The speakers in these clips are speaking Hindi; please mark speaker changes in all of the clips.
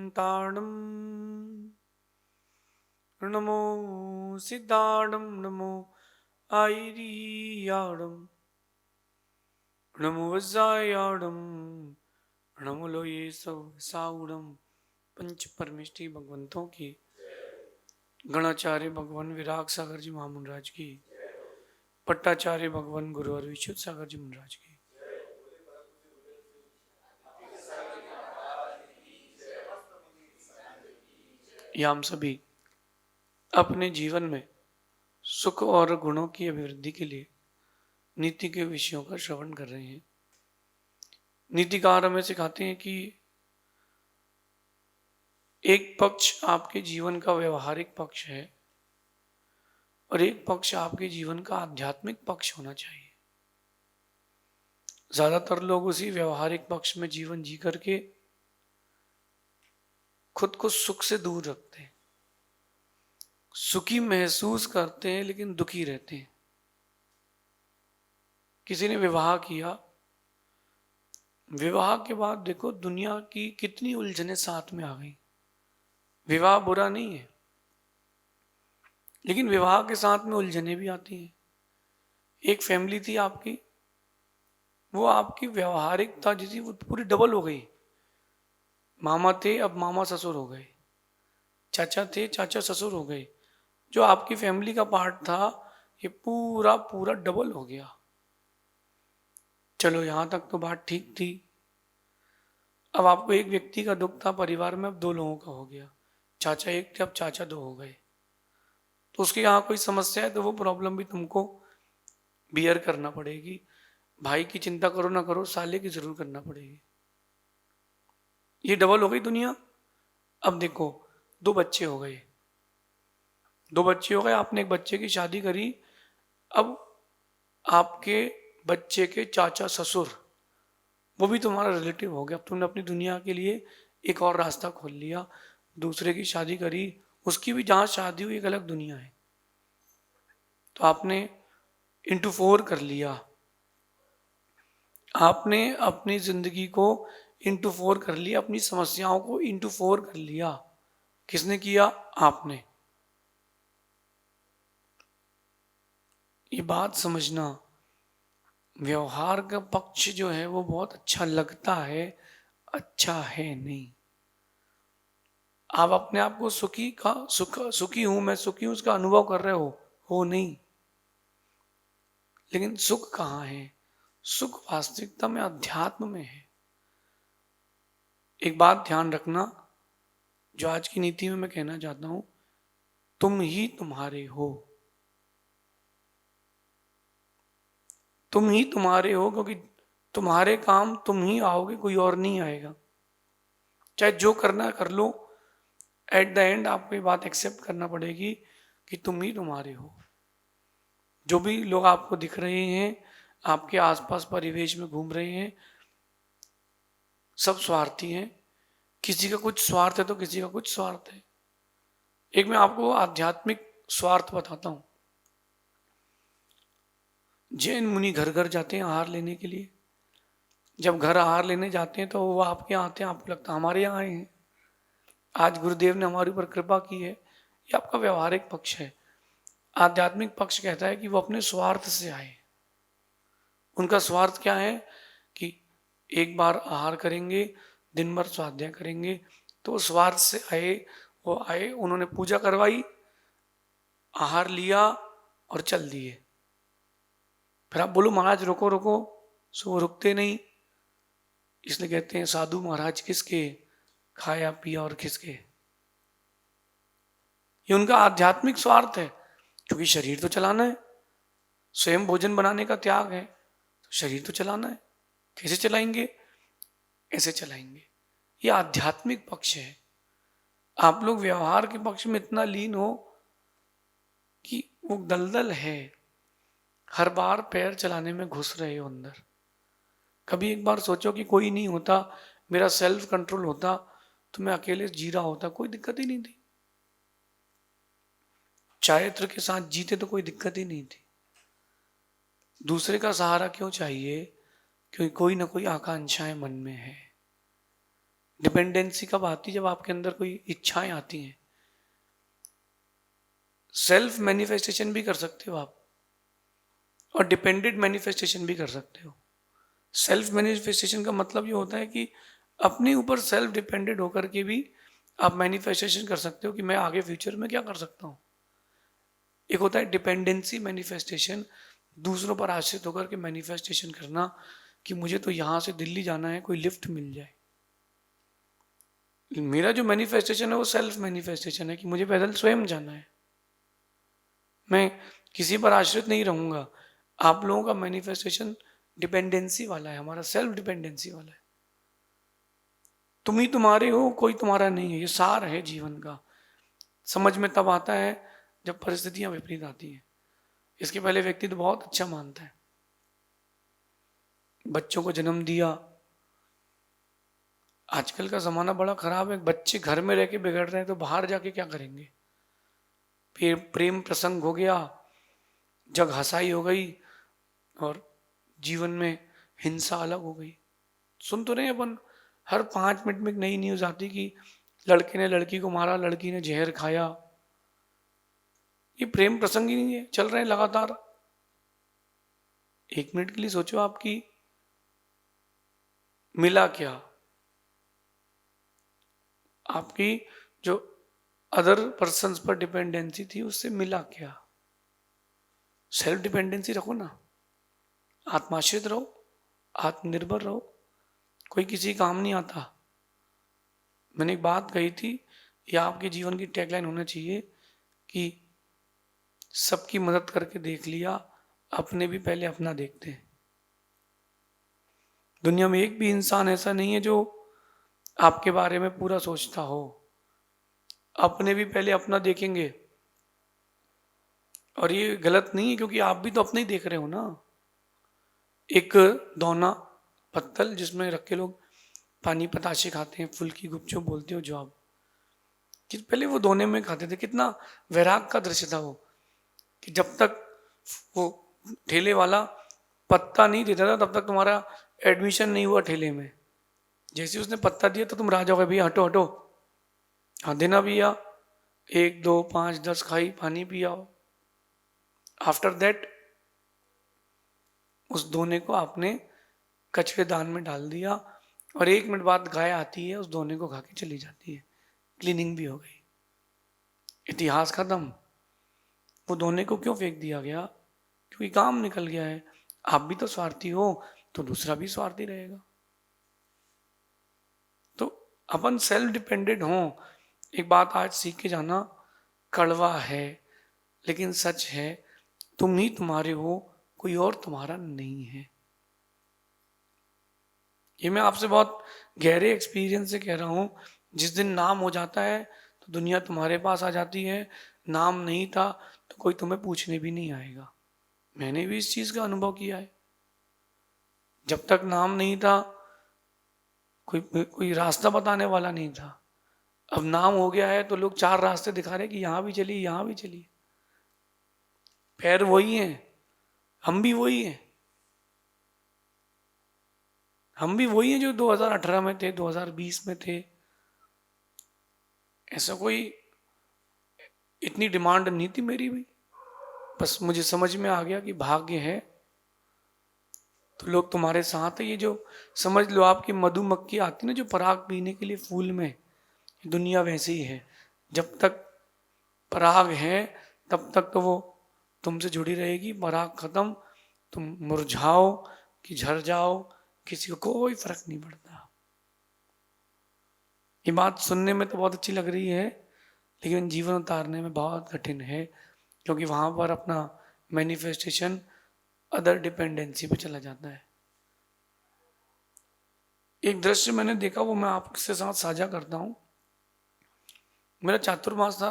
Speaker 1: शान्ताणं नमो सिद्धाणं नमो आयर्याणं नमो वज्रायाणं नमो लोये साउणं। पंच परमेष्टि भगवंतों की, गणाचार्य भगवान विराग सागर जी महामुनराज की, पट्टाचार्य भगवान गुरुवर विशुद्ध सागर जी महाराज की। ये हम सभी अपने जीवन में सुख और गुणों की अभिवृद्धि के लिए नीति के विषयों का श्रवण कर रहे हैं। नीतिकार हमें सिखाते हैं कि एक पक्ष आपके जीवन का व्यवहारिक पक्ष है और एक पक्ष आपके जीवन का आध्यात्मिक पक्ष होना चाहिए। ज्यादातर लोग उसी व्यवहारिक पक्ष में जीवन जी करके खुद को सुख से दूर रखते हैं, सुखी महसूस करते हैं लेकिन दुखी रहते हैं। किसी ने विवाह किया, विवाह के बाद देखो दुनिया की कितनी उलझने साथ में आ गई। विवाह बुरा नहीं है, लेकिन विवाह के साथ में उलझने भी आती हैं। एक फैमिली थी आपकी, वो आपकी व्यवहारिकता जैसी वो पूरी डबल हो गई। मामा थे, अब मामा ससुर हो गए, चाचा थे, चाचा ससुर हो गए। जो आपकी फैमिली का पार्ट था ये पूरा पूरा डबल हो गया। चलो यहां तक तो बात ठीक थी। अब आपको एक व्यक्ति का दुख था परिवार में, अब दो लोगों का हो गया। चाचा एक थे, अब चाचा दो हो गए। तो उसके यहाँ कोई समस्या है तो वो प्रॉब्लम भी तुमको बियर करना पड़ेगी। भाई की चिंता करो ना करो, साले की जरूर करना पड़ेगी। ये डबल हो गई दुनिया। अब देखो दो बच्चे हो गए, आपने एक बच्चे की शादी करी। अब आपके बच्चे के चाचा ससुर, वो भी तुम्हारा रिलेटिव हो गया। अब तुमने अपनी दुनिया के लिए एक और रास्ता खोल लिया, दूसरे की शादी करी, उसकी भी जहां शादी हुई एक अलग दुनिया है। तो आपने इंटू 4 कर लिया, आपने अपनी जिंदगी को इंटू 4 कर लिया, अपनी समस्याओं को इंटू 4 कर लिया। किसने किया? आपने। ये बात समझना, व्यवहार का पक्ष जो है वो बहुत अच्छा लगता है, अच्छा है नहीं। आप अपने आप को सुखी हूं, मैं सुखी हूं उसका अनुभव कर रहे हो नहीं। लेकिन सुख कहां है? सुख वास्तविकता में अध्यात्म में है। एक बात ध्यान रखना, जो आज की नीति में मैं कहना चाहता हूं, तुम ही तुम्हारे हो, तुम ही तुम्हारे हो, क्योंकि तुम्हारे काम तुम ही आओगे, कोई और नहीं आएगा। चाहे जो करना कर लो, एट द एंड आपको ये बात एक्सेप्ट करना पड़ेगी कि तुम ही तुम्हारे हो। जो भी लोग आपको दिख रहे हैं, आपके आसपास परिवेश में घूम रहे हैं, सब स्वार्थी हैं। किसी का कुछ स्वार्थ है तो किसी का कुछ स्वार्थ है। एक मैं आपको आध्यात्मिक स्वार्थ बताता हूं। जैन मुनि घर घर जाते हैं आहार लेने के लिए। जब घर आहार लेने जाते हैं तो वो आपके यहाँ आते हैं, आपको लगता है हमारे यहाँ आए हैं, आज गुरुदेव ने हमारे ऊपर कृपा की है। ये आपका व्यवहारिक पक्ष है। आध्यात्मिक पक्ष कहता है कि वो अपने स्वार्थ से आए। उनका स्वार्थ क्या है कि एक बार आहार करेंगे, दिन भर स्वाध्याय करेंगे, तो स्वार्थ से आए। वो आए, उन्होंने पूजा करवाई, आहार लिया और चल दिए। फिर आप बोलो महाराज रुको रुको, सो वो रुकते नहीं। इसलिए कहते हैं साधु महाराज किसके, खाया पिया और किसके। ये उनका आध्यात्मिक स्वार्थ है, क्योंकि शरीर तो चलाना है, स्वयं भोजन बनाने का त्याग है, तो शरीर तो चलाना है। कैसे चलाएंगे? ऐसे चलाएंगे। ये आध्यात्मिक पक्ष है। आप लोग व्यवहार के पक्ष में इतना लीन हो कि वो दलदल है, हर बार पैर चलाने में घुस रहे हो अंदर। कभी एक बार सोचो कि कोई नहीं होता, मेरा सेल्फ कंट्रोल होता तो मैं अकेले जी रहा होता, कोई दिक्कत ही नहीं थी। चारित्र के साथ जीते तो कोई दिक्कत ही नहीं थी। दूसरे का सहारा क्यों चाहिए? क्योंकि कोई ना कोई आकांक्षाएं मन में है। डिपेंडेंसी कब आती है? जब आपके अंदर कोई इच्छाएं आती हैं। सेल्फ मैनिफेस्टेशन भी कर सकते हो आप, और डिपेंडेंट मैनिफेस्टेशन भी कर सकते हो। सेल्फ मैनिफेस्टेशन का मतलब ये होता है कि अपने ऊपर सेल्फ डिपेंडेंट होकर के भी आप मैनिफेस्टेशन कर सकते हो कि मैं आगे फ्यूचर में क्या कर सकता हूँ। एक होता है डिपेंडेंसी मैनिफेस्टेशन, दूसरों पर आश्रित होकर के मैनिफेस्टेशन करना कि मुझे तो यहाँ से दिल्ली जाना है, कोई लिफ्ट मिल जाए। मेरा जो मैनिफेस्टेशन है वो सेल्फ मैनिफेस्टेशन है कि मुझे पैदल स्वयं जाना है, मैं किसी पर आश्रित नहीं रहूंगा। आप लोगों का मैनिफेस्टेशन डिपेंडेंसी वाला है, हमारा सेल्फ डिपेंडेंसी वाला है। तुम ही तुम्हारे हो, कोई तुम्हारा नहीं है। ये सार है जीवन का। समझ में तब आता है जब परिस्थितियां विपरीत आती हैं। इसके पहले व्यक्ति तो बहुत अच्छा मानता है, बच्चों को जन्म दिया। आजकल का जमाना बड़ा खराब है, बच्चे घर में रह के बिगड़ रहे हैं तो बाहर जाके क्या करेंगे। फिर प्रेम प्रसंग हो गया, जग हंसाई हो गई, और जीवन में हिंसा अलग हो गई। सुन तो रहे अपन, हर 5 मिनट में एक नई न्यूज आती कि लड़के ने लड़की को मारा, लड़की ने जहर खाया। ये प्रेम प्रसंग ही नहीं है, चल रहे हैं लगातार। 1 मिनट के लिए सोचो, आपकी मिला क्या? आपकी जो अदर पर्सन्स पर डिपेंडेंसी थी उससे मिला क्या? सेल्फ डिपेंडेंसी रखो ना, आत्माश्रित रहो, आत्मनिर्भर रहो। कोई किसी काम नहीं आता। मैंने एक बात कही थी, यह आपके जीवन की टैगलाइन होना चाहिए कि सबकी मदद करके देख लिया, अपने भी पहले अपना देखते हैं। दुनिया में एक भी इंसान ऐसा नहीं है जो आपके बारे में पूरा सोचता हो। अपने भी पहले अपना देखेंगे। और ये गलत नहीं है, क्योंकि आप भी तो अपने ही देख रहे हो ना। एक दोना पत्तल जिसमें रख के लोग पानी पताशे खाते हैं, फुल्की गुपचुप बोलते हो जो आप, कि पहले वो दोने में खाते थे। कितना वैराग का दृश्य था वो, कि जब तक वो ठेले वाला पत्ता नहीं देता था तब तक तुम्हारा एडमिशन नहीं हुआ ठेले में। जैसे उसने पत्ता दिया तो तुम राजा हो गए, भैया हटो हटो, हाँ देना भैया, 1 2 5 10 खाई, पानी पियाओ। आफ्टर दैट उस दोने को आपने कचरेदान में डाल दिया, और 1 मिनट बाद गाय आती है, उस दोने को खा के चली जाती है। क्लीनिंग भी हो गई, इतिहास खत्म। वो दोने को क्यों फेंक दिया गया? क्योंकि काम निकल गया है। आप भी तो स्वार्थी हो, तो दूसरा भी स्वार्थी रहेगा। तो अपन सेल्फ डिपेंडेंट हो। एक बात आज सीख के जाना, कड़वा है लेकिन सच है, तुम ही तुम्हारे हो, कोई और तुम्हारा नहीं है। ये मैं आपसे बहुत गहरे एक्सपीरियंस से कह रहा हूं। जिस दिन नाम हो जाता है तो दुनिया तुम्हारे पास आ जाती है, नाम नहीं था तो कोई तुम्हें पूछने भी नहीं आएगा। मैंने भी इस चीज का अनुभव किया है। जब तक नाम नहीं था, कोई रास्ता बताने वाला नहीं था। अब नाम हो गया है तो लोग 4 रास्ते दिखा रहे कि यहां भी चलिए, यहां भी चलिए। पैर वही हैं, हम भी वही हैं। हम भी वही हैं जो 2018 में थे, 2020 में थे। ऐसा कोई इतनी डिमांड नहीं थी मेरी भी। बस मुझे समझ में आ गया कि भाग्य है तो लोग तुम्हारे साथ है। ये जो समझ लो, आपकी मधुमक्खी आती ना जो पराग पीने के लिए फूल में, दुनिया वैसे ही है। जब तक पराग है तब तक तो वो तुमसे जुड़ी रहेगी। पराग खत्म, तुम मुरझाओ कि झड़ जाओ, किसी को कोई फर्क नहीं पड़ता। ये बात सुनने में तो बहुत अच्छी लग रही है, लेकिन जीवन उतारने में बहुत कठिन है, क्योंकि वहां पर अपना मैनिफेस्टेशन अदर डिपेंडेंसी पे चला जाता है। एक दृश्य मैंने देखा, वो मैं आपके साथ साझा करता हूं। मेरा चातुर्मास था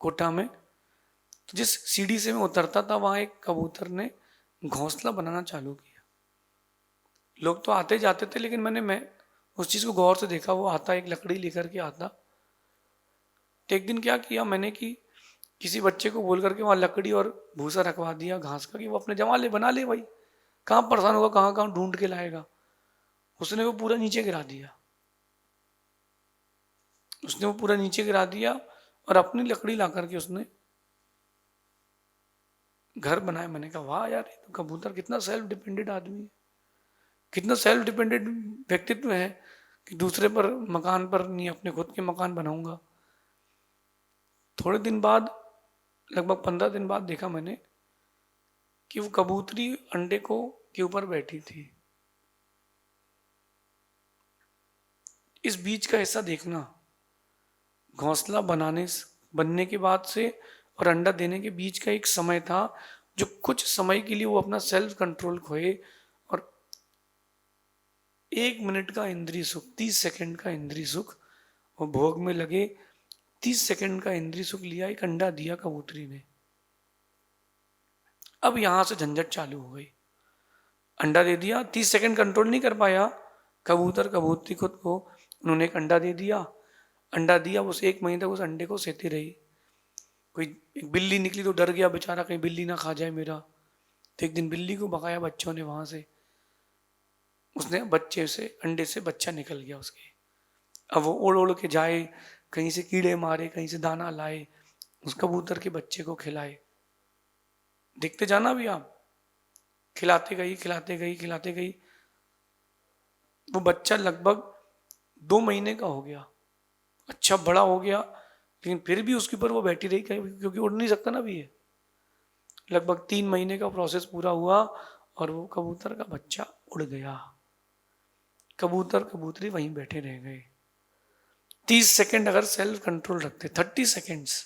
Speaker 1: कोटा में, तो जिस सीढ़ी से मैं उतरता था वहां एक कबूतर ने घोंसला बनाना चालू किया। लोग तो आते जाते थे, लेकिन मैं उस चीज को गौर से देखा। वो आता, एक लकड़ी लेकर के आता। तो एक दिन क्या किया मैंने कि किसी बच्चे को बोल करके वहां लकड़ी और भूसा रखवा दिया घास का, कि वो अपने जमा ले, बना ले भाई, कहाँ परेशान होगा, कहाँ कहाँ ढूंढ के लाएगा। उसने वो पूरा नीचे गिरा दिया। उसने वो पूरा नीचे गिरा दिया और अपनी लकड़ी ला करके उसने घर बनाया। मैंने कहा वाह यार, ये तो कबूतर कितना सेल्फ डिपेंडेंट आदमी है, कितना सेल्फ डिपेंडेंट व्यक्तित्व है कि दूसरे पर मकान पर नहीं, अपने खुद के मकान बनाऊंगा। थोड़े दिन बाद, लगभग 15 दिन बाद देखा मैंने कि वो कबूतरी अंडे को के ऊपर बैठी थी। इस बीच का हिस्सा देखना, घोंसला बनने के बाद से और अंडा देने के बीच का एक समय था जो कुछ समय के लिए वो अपना सेल्फ कंट्रोल खोए और 1 मिनट का इंद्रिय सुख, 30 सेकंड का इंद्रिय सुख वो भोग में लगे। 30 सेकंड का इंद्रिय सुख लिया, एक अंडा दिया कबूतरी ने। अब यहां से झंझट चालू हो गई। अंडा दे दिया, 30 सेकंड कंट्रोल नहीं कर पाया कबूतरी खुद को, उन्होंने एक अंडा दे दिया। अंडा दिया, उस 1 महीने तक उस अंडे को सहती रही। कोई एक बिल्ली निकली तो डर गया बेचारा, कहीं बिल्ली ना खा जाए मेरा। तो एक दिन बिल्ली को भगाया बच्चों ने वहां से, उसने बच्चे से, अंडे से बच्चा निकल गया उसके। अब वो ओढ़ ओढ़ के जाए, कहीं से कीड़े मारे, कहीं से दाना लाए, उस कबूतर के बच्चे को खिलाए। देखते जाना भी आप, खिलाते गई खिलाते गई खिलाते गई। वो बच्चा लगभग 2 महीने का हो गया, अच्छा बड़ा हो गया, लेकिन फिर भी उसके ऊपर वो बैठी रही, क्योंकि उड़ नहीं सकता ना भी ये। लगभग 3 महीने का प्रोसेस पूरा हुआ और वो कबूतर का बच्चा उड़ गया। कबूतर कबूतरी वहीं बैठे रह गए। 30 सेकंड अगर सेल्फ कंट्रोल रखते, 30 सेकेंड्स,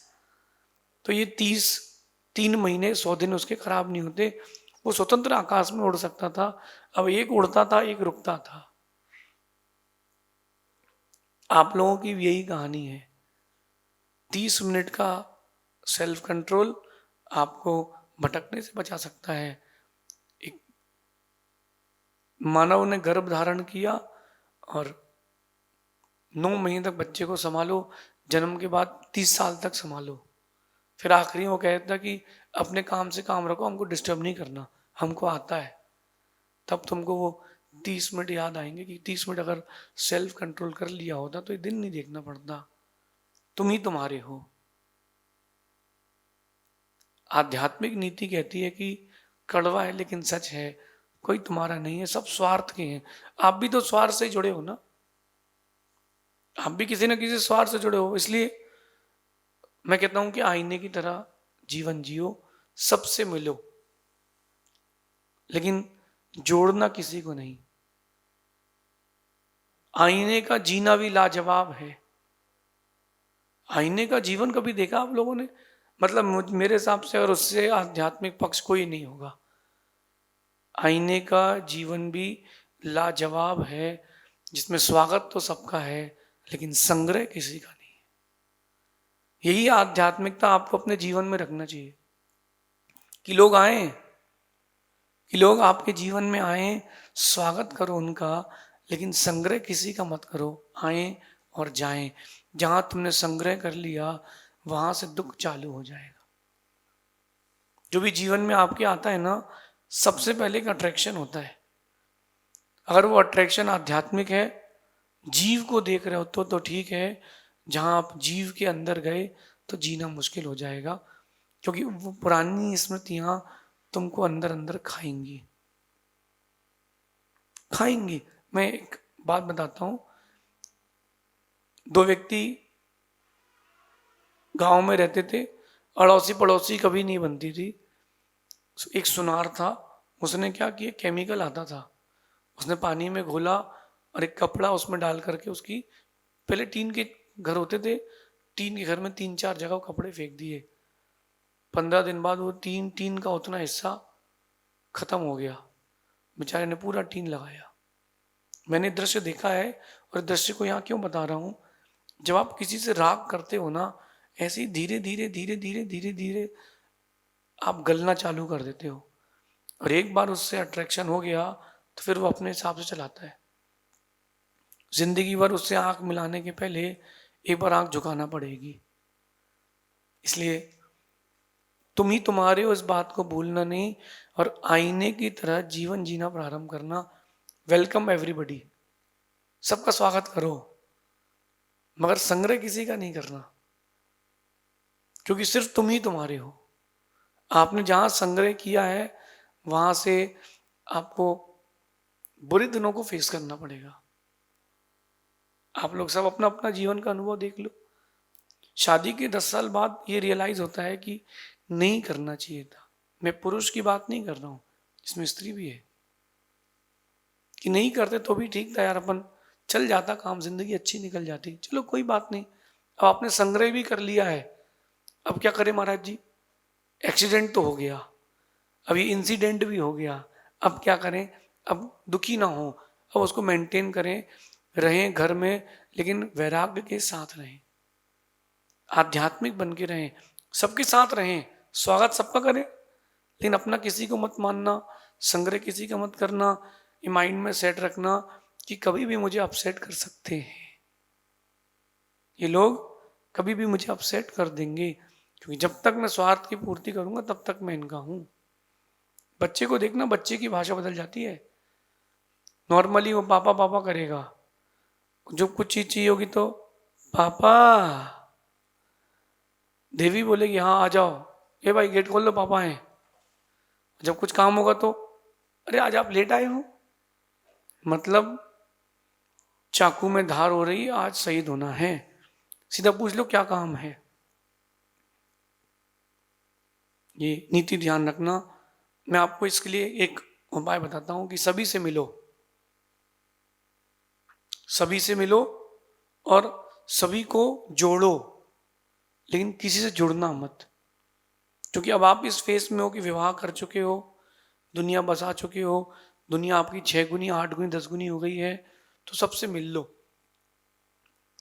Speaker 1: तो ये 3 महीने 100 दिन उसके खराब नहीं होते। वो स्वतंत्र आकाश में उड़ सकता था। अब एक उड़ता था, एक रुकता था। आप लोगों की भी यही कहानी है। 30 मिनट का सेल्फ कंट्रोल आपको भटकने से बचा सकता है। एक मानव ने गर्भ धारण किया और 9 महीने तक बच्चे को संभालो, जन्म के बाद 30 साल तक संभालो। फिर आखिरी वो कहता कि अपने काम से काम रखो, हमको डिस्टर्ब नहीं करना, हमको आता है। तब तुमको वो 30 मिनट याद आएंगे कि 30 मिनट अगर सेल्फ कंट्रोल कर लिया होता तो ये दिन नहीं देखना पड़ता। तुम ही तुम्हारे हो। आध्यात्मिक नीति कहती है कि कड़वा है लेकिन सच है, कोई तुम्हारा नहीं है, सब स्वार्थ के हैं। आप भी तो स्वार्थ से जुड़े हो ना, आप भी किसी न किसी स्वार्थ से जुड़े हो। इसलिए मैं कहता हूं कि आईने की तरह जीवन जियो, सबसे मिलो, लेकिन जोड़ना किसी को नहीं। आईने का जीना भी लाजवाब है। आईने का जीवन कभी देखा आप लोगों ने? मतलब मेरे हिसाब से, और उससे आध्यात्मिक पक्ष कोई नहीं होगा। आईने का जीवन भी लाजवाब है, जिसमें स्वागत तो सबका है लेकिन संग्रह किसी का नहीं है। यही आध्यात्मिकता आपको अपने जीवन में रखना चाहिए कि लोग आए, कि लोग आपके जीवन में आए, स्वागत करो उनका, लेकिन संग्रह किसी का मत करो। आए और जाएं। जहां तुमने संग्रह कर लिया वहां से दुख चालू हो जाएगा। जो भी जीवन में आपके आता है ना, सबसे पहले एक अट्रैक्शन होता है। अगर वो अट्रैक्शन आध्यात्मिक है, जीव को देख रहे हो तो ठीक है। जहां आप जीव के अंदर गए तो जीना मुश्किल हो जाएगा, क्योंकि वो पुरानी स्मृतियां तुमको अंदर अंदर खाएंगी खाएंगी। मैं एक बात बताता हूं। दो व्यक्ति गांव में रहते थे, अड़ोसी पड़ोसी कभी नहीं बनती थी। एक सुनार था, उसने क्या किया, केमिकल आता था, उसने पानी में घोला और एक कपड़ा उसमें डाल करके उसकी, पहले टीन के घर होते थे, टीन के घर में 3-4 जगह कपड़े फेंक दिए। 15 दिन बाद वो टीन का उतना हिस्सा खत्म हो गया। बेचारे ने पूरा टीन लगाया। मैंने दृश्य देखा है, और दृश्य को यहाँ क्यों बता रहा हूं, जब आप किसी से राग करते हो ना, ऐसे ही धीरे धीरे धीरे धीरे धीरे धीरे आप गलना चालू कर देते हो। और एक बार उससे अट्रैक्शन हो गया तो फिर वो अपने हिसाब से चलाता है। जिंदगी भर उससे आंख मिलाने के पहले एक बार आंख झुकाना पड़ेगी। इसलिए तुम ही तुम्हारे हो, इस बात को भूलना नहीं, और आईने की तरह जीवन जीना प्रारंभ करना। वेलकम एवरीबडी, सबका स्वागत करो। मगर संग्रह किसी का नहीं करना, क्योंकि सिर्फ तुम ही तुम्हारे हो। आपने जहां संग्रह किया है वहां से आपको बुरे दिनों को फेस करना पड़ेगा। आप लोग सब अपना अपना जीवन का अनुभव देख लो। शादी के 10 साल बाद ये रियलाइज होता है कि नहीं करना चाहिए था। मैं पुरुष की बात नहीं कर रहा हूं, इसमें स्त्री भी है, कि नहीं करते तो भी ठीक था यार, अपन चल जाता काम, जिंदगी अच्छी निकल जाती। चलो कोई बात नहीं, अब आपने संग्रह भी कर लिया है, अब क्या करें महाराज जी? एक्सीडेंट तो हो गया, अब ये इंसिडेंट भी हो गया, अब क्या करें? अब दुखी ना हो, अब उसको मेंटेन करें, रहें घर में, लेकिन वैराग्य के साथ रहें, आध्यात्मिक बन के रहें, सबके साथ रहें, स्वागत सबका करें, लेकिन अपना किसी को मत मानना, संग्रह किसी का मत करना। ये माइंड में सेट रखना कि कभी भी मुझे अपसेट कर सकते हैं ये लोग, कभी भी मुझे अपसेट कर देंगे, क्योंकि जब तक मैं स्वार्थ की पूर्ति करूंगा तब तक मैं इनका हूं। बच्चे को देखना, बच्चे की भाषा बदल जाती है। नॉर्मली वो पापा पापा करेगा, जो कुछ चीज चाहिए होगी तो पापा, देवी बोलेगी हाँ आ जाओ, ये भाई गेट खोल दो पापा हैं। जब कुछ काम होगा तो अरे आज आप लेट आए हो, मतलब चाकू में धार हो रही, आज शहीद होना है, सीधा पूछ लो क्या काम है। ये नीति ध्यान रखना। मैं आपको इसके लिए एक उपाय बताता हूं कि सभी से मिलो, सभी से मिलो और सभी को जोड़ो, लेकिन किसी से जुड़ना मत। क्योंकि अब आप इस फेस में हो कि विवाह कर चुके हो, दुनिया बसा चुके हो, दुनिया आपकी 6 गुनी 8 गुनी 10 गुनी हो गई है, तो सबसे मिल लो,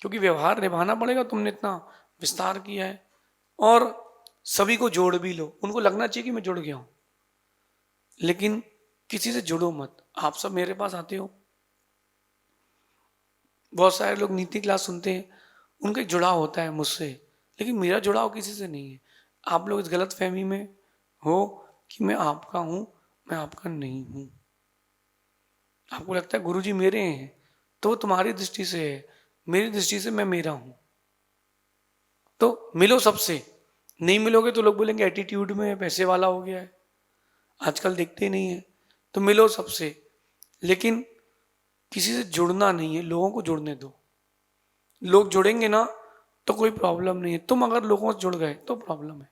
Speaker 1: क्योंकि व्यवहार निभाना पड़ेगा, तुमने इतना विस्तार किया है। और सभी को जोड़ भी लो, उनको लगना चाहिए कि मैं जुड़ गया हूं, लेकिन किसी से जुड़ो मत। आप सब मेरे पास आते हो, बहुत सारे लोग नीति क्लास सुनते हैं, उनका एक जुड़ाव होता है मुझसे, लेकिन मेरा जुड़ाव किसी से नहीं है। आप लोग इस गलत फहमी में हो कि मैं आपका हूं, मैं आपका नहीं हूं। आपको लगता है गुरुजी मेरे हैं, तो वो तुम्हारी दृष्टि से है, मेरी दृष्टि से मैं मेरा हूं। तो मिलो सबसे, नहीं मिलोगे तो लोग बोलेंगे एटीट्यूड में पैसे वाला हो गया है, आजकल देखते ही नहीं है। तो मिलो सबसे, लेकिन किसी से जुड़ना नहीं है, लोगों को जुड़ने दो। लोग जुड़ेंगे ना तो कोई प्रॉब्लम नहीं है, तुम अगर लोगों से जुड़ गए तो प्रॉब्लम है।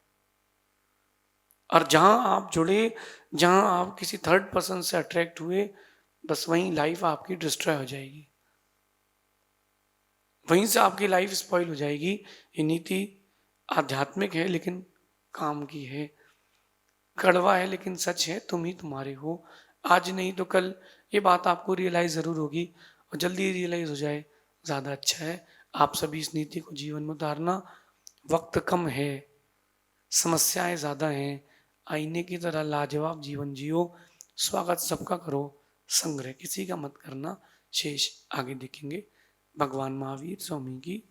Speaker 1: और जहां आप जुड़े, जहां आप किसी थर्ड पर्सन से अट्रैक्ट हुए, बस वहीं लाइफ आपकी डिस्ट्रॉय हो जाएगी, वहीं से आपकी लाइफ स्पॉइल हो जाएगी। ये नीति आध्यात्मिक है लेकिन काम की है, कड़वा है लेकिन सच है, तुम ही तुम्हारे हो। आज नहीं तो कल ये बात आपको रियलाइज जरूर होगी, और जल्दी रियलाइज हो जाए ज्यादा अच्छा है। आप सभी इस नीति को जीवन में उतारना। वक्त कम है, समस्याएं ज्यादा हैं, आईने की तरह लाजवाब जीवन जियो, स्वागत सबका करो, संग्रह किसी का मत करना। शेष आगे देखेंगे। भगवान महावीर स्वामी की